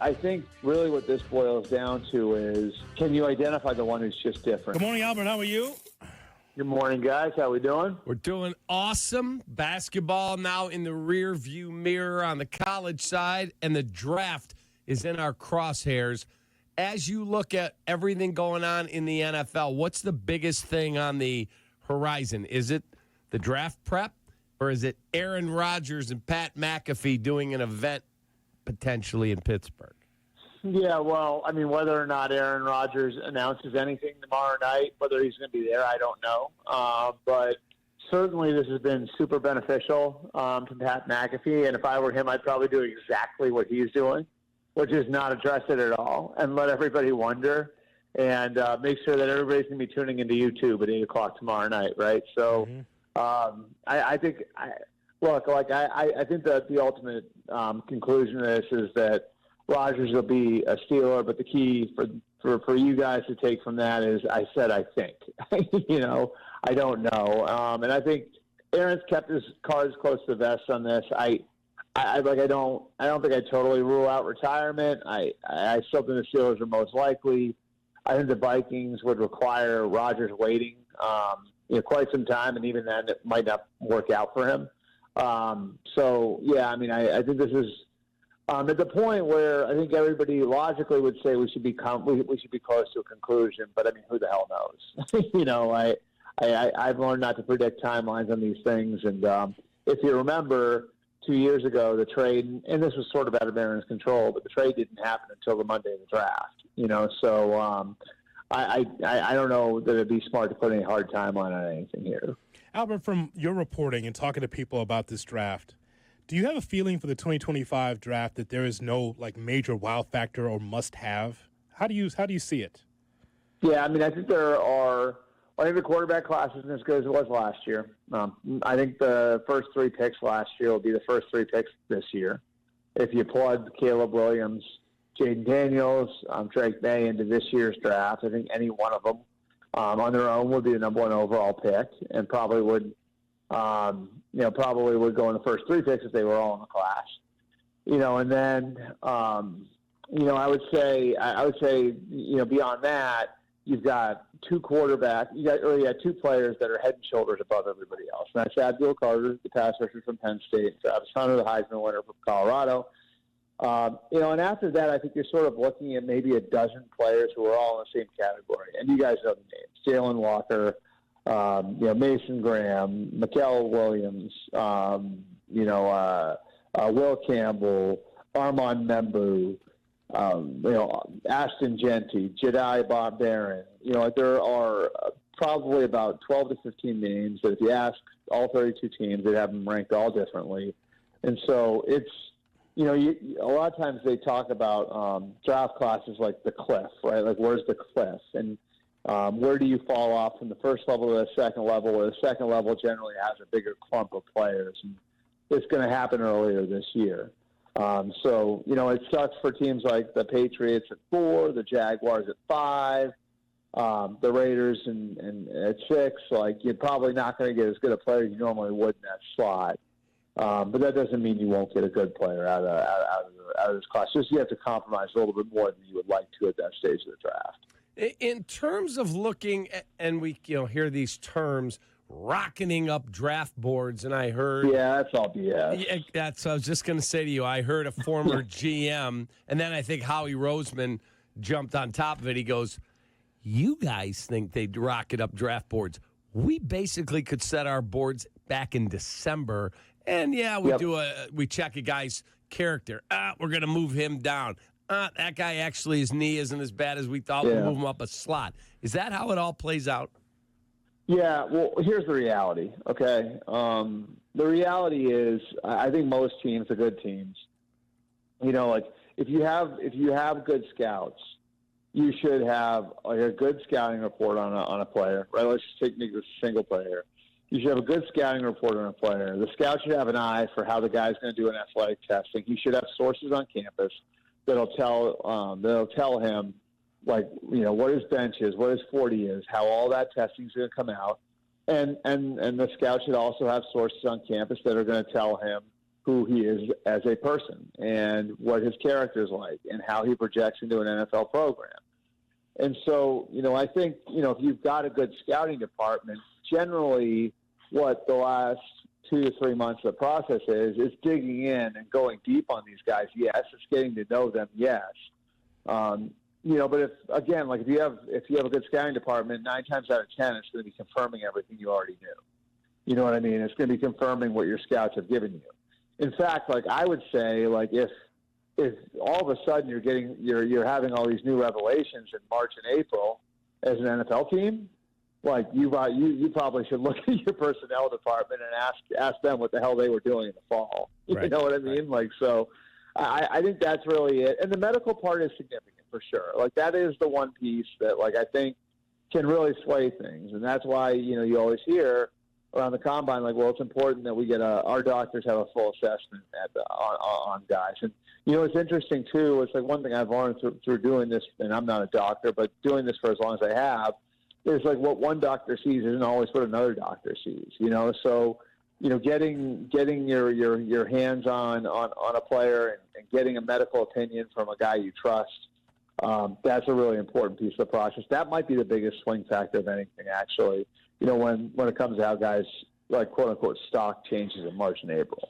I think really what this boils down to is, can you identify the one who's just different? Good morning, Albert. How are you? Good morning, guys. How we doing? We're doing awesome. Basketball now in the rear view mirror on the college side, and the draft is in our crosshairs. As you look at everything going on in the NFL, what's the biggest thing on the horizon? Is it the draft prep, or is it Aaron Rodgers and Pat McAfee doing an event potentially in Pittsburgh? Yeah, well, I mean, whether or not Aaron Rodgers announces anything tomorrow night, whether he's going to be there, I don't know. But certainly this has been super beneficial to Pat McAfee. And if I were him, I'd probably do exactly what he's doing, which is not address it at all and let everybody wonder and make sure that everybody's going to be tuning into YouTube at 8 o'clock tomorrow night, right? So I think that the ultimate conclusion of this is that Rodgers will be a Steeler, but the key for you guys to take from that is I said I think. I don't know. And I think Aaron's kept his cards close to the vest on this. I don't think I totally rule out retirement. I still think the Steelers are most likely. I think the Vikings would require Rodgers waiting quite some time, and even then it might not work out for him. I think this is at the point where I think everybody logically would say we should be close to a conclusion. But I mean, who the hell knows? I've learned not to predict timelines on these things. And if you remember, 2 years ago, the trade, and this was sort of out of Aaron's control, but the trade didn't happen until the Monday of the draft. So I don't know that it'd be smart to put any hard timeline on anything here. Albert, from your reporting and talking to people about this draft, do you have a feeling for the 2025 draft that there is no major wow factor or must-have? How do you see it? Yeah, I mean, I think I think the quarterback class isn't as good as it was last year. I think the first 3 picks last year will be the first 3 picks this year. If you plug Caleb Williams, Jaden Daniels, Drake May into this year's draft, I think any one of them on their own would be the number 1 overall pick, and probably would go in the first 3 picks if they were all in the class. And then I would say beyond that, you've got 2 quarterbacks. You got 2 players that are head and shoulders above everybody else. And that's Abdul Carter, the pass rusher from Penn State, Travis Hunter, the Heisman winner from Colorado. And after that, I think you're sort of looking at maybe a dozen players who are all in the same category. And you guys know the names: Jalen Walker, Mason Graham, Mikael Williams, Will Campbell, Armand Membu, Ashton Genty, Jedi Bob Barron. There are probably about 12 to 15 names that if you ask all 32 teams, they'd have them ranked all differently. And so it's, a lot of times they talk about draft classes like the cliff, right? Like, where's the cliff? And where do you fall off from the first level to the second level, where the second level generally has a bigger clump of players? And it's going to happen earlier this year. It sucks for teams like the Patriots at 4, the Jaguars at 5, the Raiders and at 6. You're probably not going to get as good a player as you normally would in that slot. But that doesn't mean you won't get a good player out of this class. Just you have to compromise a little bit more than you would like to at that stage of the draft. In terms of looking at, and we hear these terms, rocketing up draft boards, and I heard... Yeah, that's all BS. Yeah, that's what I was just going to say to you. I heard a former GM, and then I think Howie Roseman jumped on top of it. He goes, you guys think they'd rocket up draft boards. We basically could set our boards back in December, and we check a guy's character. We're going to move him down. That guy actually, his knee isn't as bad as we thought. We'll move him up a slot. Is that how it all plays out? Yeah, well, here's the reality, okay? The reality is I think most teams are good teams. If you have good scouts, you should have a good scouting report on a player, right? Let's just take a single player. You should have a good scouting report on a player. The scout should have an eye for how the guy's going to do in athletic testing. He should have sources on campus that'll tell him, what his bench is, what his 40 is, how all that testing is going to come out. And the scout should also have sources on campus that are going to tell him who he is as a person and what his character is like and how he projects into an NFL program. And so, I think, if you've got a good scouting department, generally what the last 2 to 3 months of the process is digging in and going deep on these guys. Yes, it's getting to know them. Yes. But if you have a good scouting department, 9 times out of 10, it's going to be confirming everything you already knew. You know what I mean? It's going to be confirming what your scouts have given you. In fact, I would say, if all of a sudden you're having all these new revelations in March and April as an NFL team, you probably should look at your personnel department and ask them what the hell they were doing in the fall. Right. You know what I mean? Right. So I think that's really it. And the medical part is significant for sure. That is the one piece that I think can really sway things. And that's why, you always hear around the combine, it's important that we get our doctors have a full assessment on guys. And, it's interesting too. It's one thing I've learned through doing this, and I'm not a doctor, but doing this for as long as I have, is what one doctor sees isn't always what another doctor sees, So, getting your hands on a player and getting a medical opinion from a guy you trust, that's a really important piece of the process. That might be the biggest swing factor of anything, actually, when it comes to how guys, quote unquote, stock changes in March and April.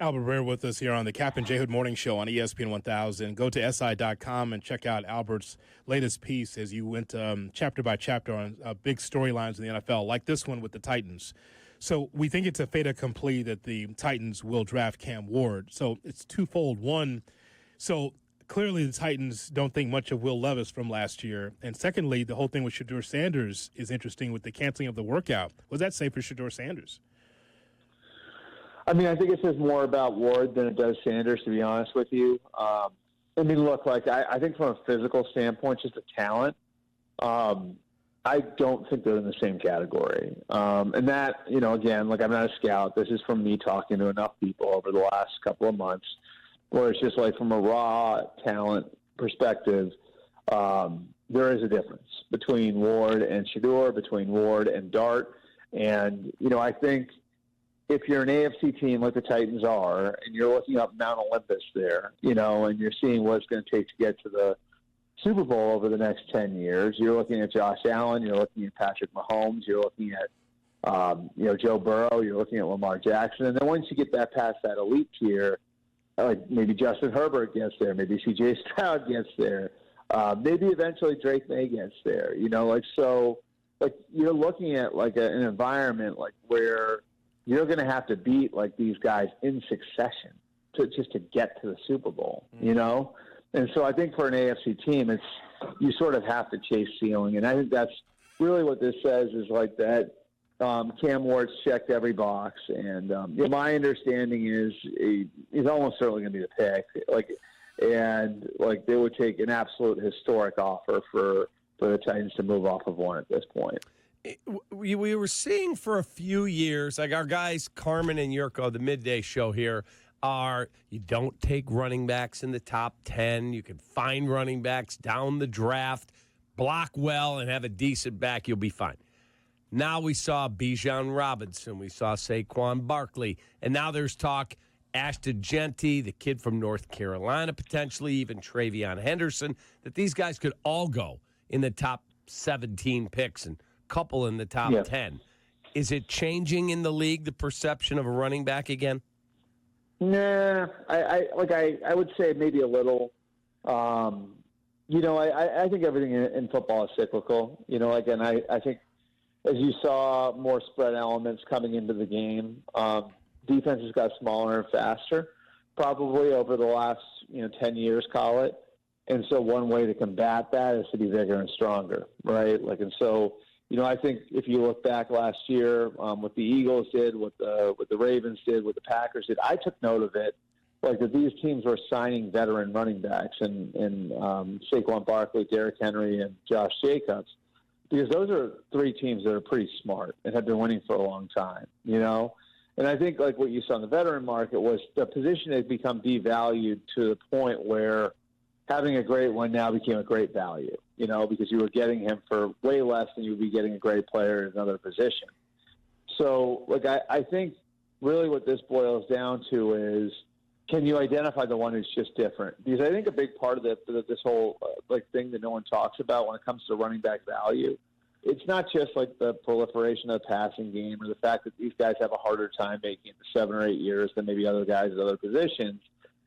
Albert Breer with us here on the Kap and J Morning Show on ESPN 1000. Go to SI.com and check out Albert's latest piece as you went chapter by chapter on big storylines in the NFL, like this one with the Titans. So we think it's a fait accompli that the Titans will draft Cam Ward. So it's twofold. One, so clearly the Titans don't think much of Will Levis from last year. And secondly, the whole thing with Shedeur Sanders is interesting with the canceling of the workout. What does that say for Shedeur Sanders? I mean, I think it says more about Ward than it does Sanders, to be honest with you. I think from a physical standpoint, just a talent, I don't think they're in the same category. And that, again, I'm not a scout. This is from me talking to enough people over the last couple of months where it's just from a raw talent perspective, there is a difference between Ward and Shedeur, between Ward and Dart. And, I think if you're an AFC team like the Titans are, and you're looking up Mount Olympus there, and you're seeing what it's going to take to get to the Super Bowl over the next 10 years, you're looking at Josh Allen, you're looking at Patrick Mahomes, you're looking at, Joe Burrow, you're looking at Lamar Jackson. And then once you get that past that elite tier, maybe Justin Herbert gets there, maybe C.J. Stroud gets there, maybe eventually Drake May gets there, you're looking at an environment where you're going to have to beat these guys in succession to get to the Super Bowl, And so I think for an AFC team, you sort of have to chase ceiling. And I think that's really what this says is that Cam Ward's checked every box. And my understanding is he's almost certainly going to be the pick. They would take an absolute historic offer for the Titans to move off of one at this point. We were seeing for a few years, our guys, Carmen and Yurko, the midday show here, you don't take running backs in the top 10. You can find running backs down the draft, block well, and have a decent back. You'll be fine. Now we saw Bijan Robinson. We saw Saquon Barkley. And now there's talk Ashton Genty, the kid from North Carolina, potentially even Treveyon Henderson, that these guys could all go in the top 17 picks and couple in the top 10. Is it changing in the league, the perception of a running back again? Nah, I would say maybe a little. I think everything in football is cyclical. I think as you saw more spread elements coming into the game, defenses got smaller and faster, probably over the last 10 years, call it. And so one way to combat that is to be bigger and stronger, right? I think if you look back last year, what the Eagles did, what the Ravens did, what the Packers did, I took note of it, that these teams were signing veteran running backs and Saquon Barkley, Derrick Henry, and Josh Jacobs, because those are three teams that are pretty smart and have been winning for a long time, And I think what you saw in the veteran market was the position had become devalued to the point where having a great one now became a great value, because you were getting him for way less than you would be getting a great player in another position. So, I think really what this boils down to is, can you identify the one who's just different? Because I think a big part of this whole thing that no one talks about when it comes to running back value, it's not just like the proliferation of the passing game or the fact that these guys have a harder time making it 7 or 8 years than maybe other guys at other positions.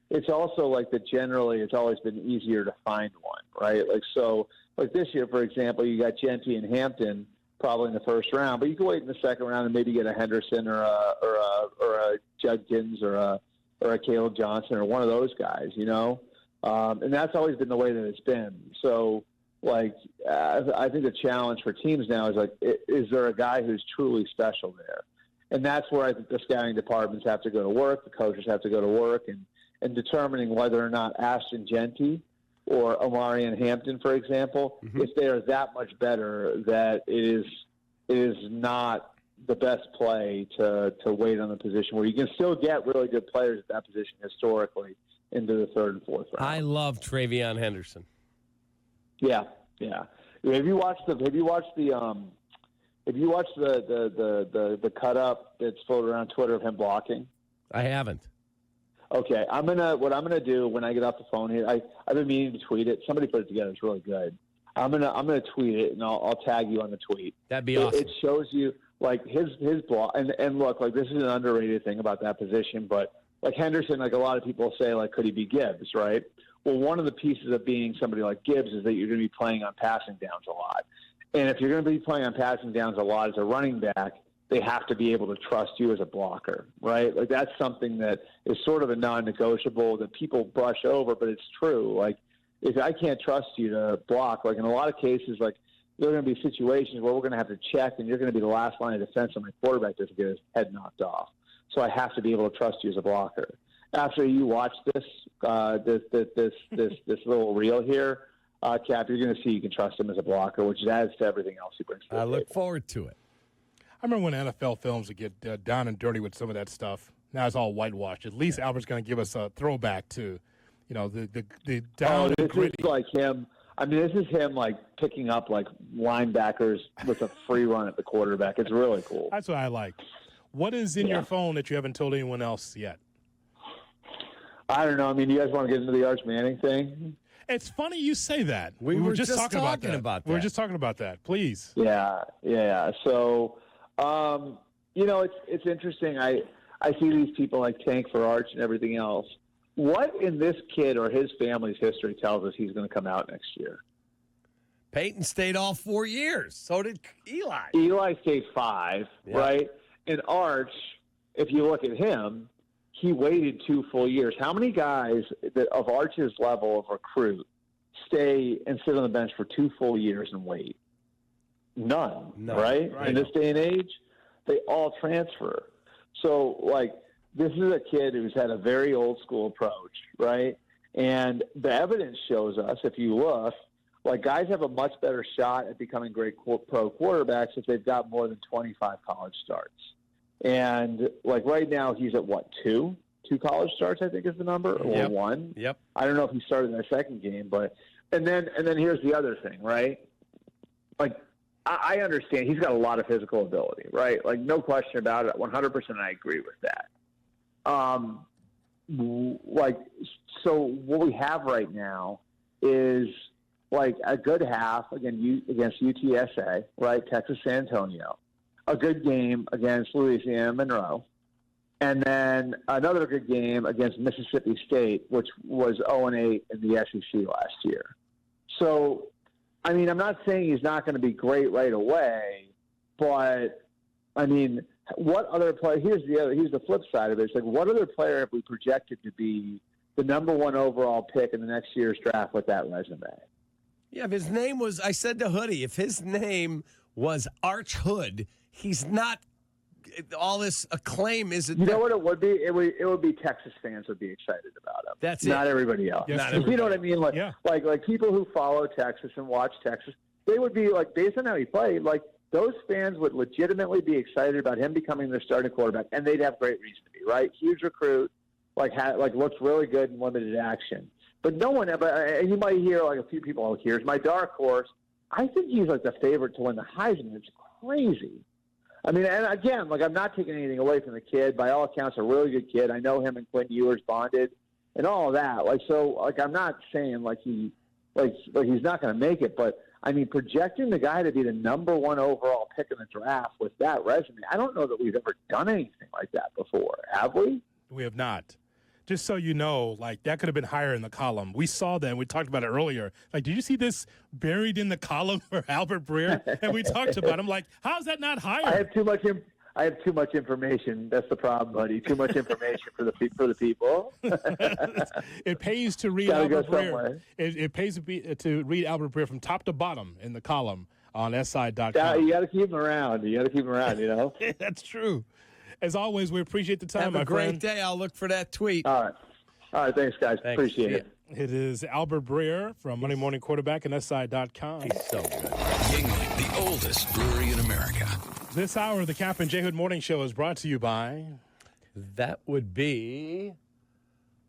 It's also like that generally it's always been easier to find one, right? Like this year, for example, you got Genty and Hampton probably in the first round, but you can wait in the second round and maybe get a Henderson or a Judkins or a Caleb Johnson or one of those guys, and that's always been the way that it's been. So, I think the challenge for teams now is is there a guy who's truly special there? And that's where I think the scouting departments have to go to work, the coaches have to go to work, and determining whether or not Ashton Genty or Omarion Hampton, for example, if they are that much better that it is not the best play to wait on the position where you can still get really good players at that position historically into the third and fourth round. I love Treveyon Henderson. Yeah. Have you watched the cut up that's floated around Twitter of him blocking? I haven't. Okay, what I'm gonna do when I get off the phone here, I've been meaning to tweet it. Somebody put it together. It's really good. I'm gonna tweet it, and I'll tag you on the tweet. That'd be awesome. It shows you his block, and look, this is an underrated thing about that position, but Henderson, a lot of people say, could he be Gibbs, right? Well, one of the pieces of being somebody like Gibbs is that you're going to be playing on passing downs a lot. And if you're going to be playing on passing downs a lot as a running back, they have to be able to trust you as a blocker, right? That's something that is sort of a non-negotiable that people brush over, but it's true. If I can't trust you to block, in a lot of cases, there are going to be situations where we're going to have to check and you're going to be the last line of defense and my quarterback doesn't get his head knocked off. So I have to be able to trust you as a blocker. After you watch this little reel here, Cap, you're going to see you can trust him as a blocker, which adds to everything else he brings to the table. I look forward to it. I remember when NFL films would get down and dirty with some of that stuff. Now it's all whitewashed. At least Albert's going to give us a throwback to, the down and gritty. This is like him. This is him picking up linebackers with a free run at the quarterback. It's really cool. That's what I like. What is in your phone that you haven't told anyone else yet? I don't know. Do you guys want to get into the Arch Manning thing? It's funny you say that. We were just talking about that. We were just talking about that. Please. Yeah. So, it's interesting. I see these people tank for Arch and everything else. What in this kid or his family's history tells us he's going to come out next year? Peyton stayed all 4 years. So did Eli. Eli stayed 5, right? And Arch, if you look at him, he waited 2 full years. How many guys that of Arch's level of recruit stay and sit on the bench for 2 full years and wait? None. Right? In this day and age, they all transfer. So, this is a kid who's had a very old school approach, right? And the evidence shows us, if you look, guys have a much better shot at becoming great pro quarterbacks if they've got more than 25 college starts. And right now he's at 2 college starts, I think is the number, or 1. Yep. I don't know if he started in the second game, but and then here's the other thing, right? I understand he's got a lot of physical ability, right? No question about it. 100% I agree with that. So what we have right now is a good half against UTSA, right? Texas San Antonio. A good game against Louisiana Monroe, and then another good game against Mississippi State, which was 0-8 in the SEC last year. So, I'm not saying he's not going to be great right away, but what other player? Here's the flip side of it. It's what other player have we projected to be the number 1 overall pick in the next year's draft with that resume? Yeah, if his name was, I said to Hoodie, if his name was Arch Hood, he's not. All this acclaim isn't. You know what it would be? It would be Texas fans would be excited about him. That's not everybody else. Yes, not everybody. You know what I mean? Like people who follow Texas and watch Texas, they would be based on how he played. Those fans would legitimately be excited about him becoming their starting quarterback, and they'd have great reason to be. Right? Huge recruit, looks really good in limited action. But no one ever. And you might hear a few people. Oh, here's my dark horse. I think he's the favorite to win the Heisman. It's crazy. I mean, and again, like I'm not taking anything away from the kid. By all accounts, a really good kid. I know him and Quinn Ewers bonded, and all of that. Like so, like I'm not saying like he's not going to make it, but I mean, projecting the guy to be the number 1 overall pick in the draft with that resume, I don't know that we've ever done anything like that before, have we? We have not. Just so you know, like that could have been higher in the column. We saw that. And we talked about it earlier. Like, did you see this buried in the column for Albert Breer? And we talked about it. I'm like, how's that not higher? I have too much information. That's the problem, buddy. Too much information for the people. It pays to read Albert Breer. It pays to read Albert Breer from top to bottom in the column on SI.com. You got to keep him around. You know. That's true. As always, we appreciate the time, Have a great day. I'll look for that tweet. All right. Thanks, guys. Thanks. Appreciate it. It is Albert Breer from Monday Morning Quarterback and SI.com. He's so good. Yingling, the oldest brewery in America. This hour of the Kap and J Hood Morning Show is brought to you by... That would be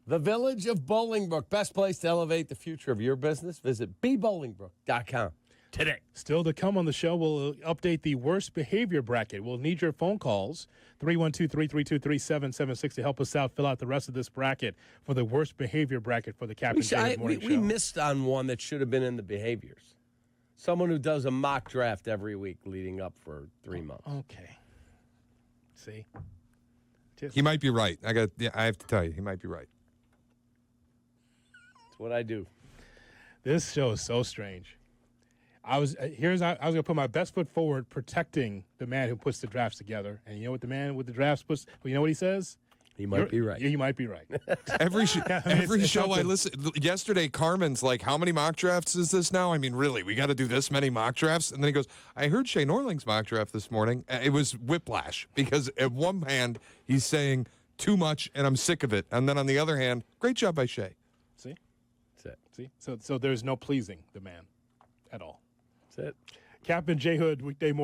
the Village of Bolingbrook. Best place to elevate the future of your business. Visit bbolingbrook.com today. Still to come on the show, we'll update the worst behavior bracket. We'll need your phone calls, 312-332-3776 to help us out. Fill out the rest of this bracket for the worst behavior bracket for the Kap and J Hood Morning Show. We missed on one that should have been in the behaviors. Someone who does a mock draft every week leading up for 3 months. Okay. See? He might be right. I have to tell you, he might be right. That's what I do. This show is so strange. I was going to put my best foot forward protecting the man who puts the drafts together. And you know what the man with the drafts puts? You know what he says? He might be right. Yeah, you might be right. Every show I listen. Yesterday, Carmen's like, "How many mock drafts is this now? I mean, really, we got to do this many mock drafts?" And then he goes, "I heard Shea Norling's mock draft this morning. It was whiplash because at one hand he's saying too much, and I'm sick of it, and then on the other hand, great job by Shea." See? That's it. See? So there's no pleasing the man at all. That's it. Kap and J Hood, weekday morning.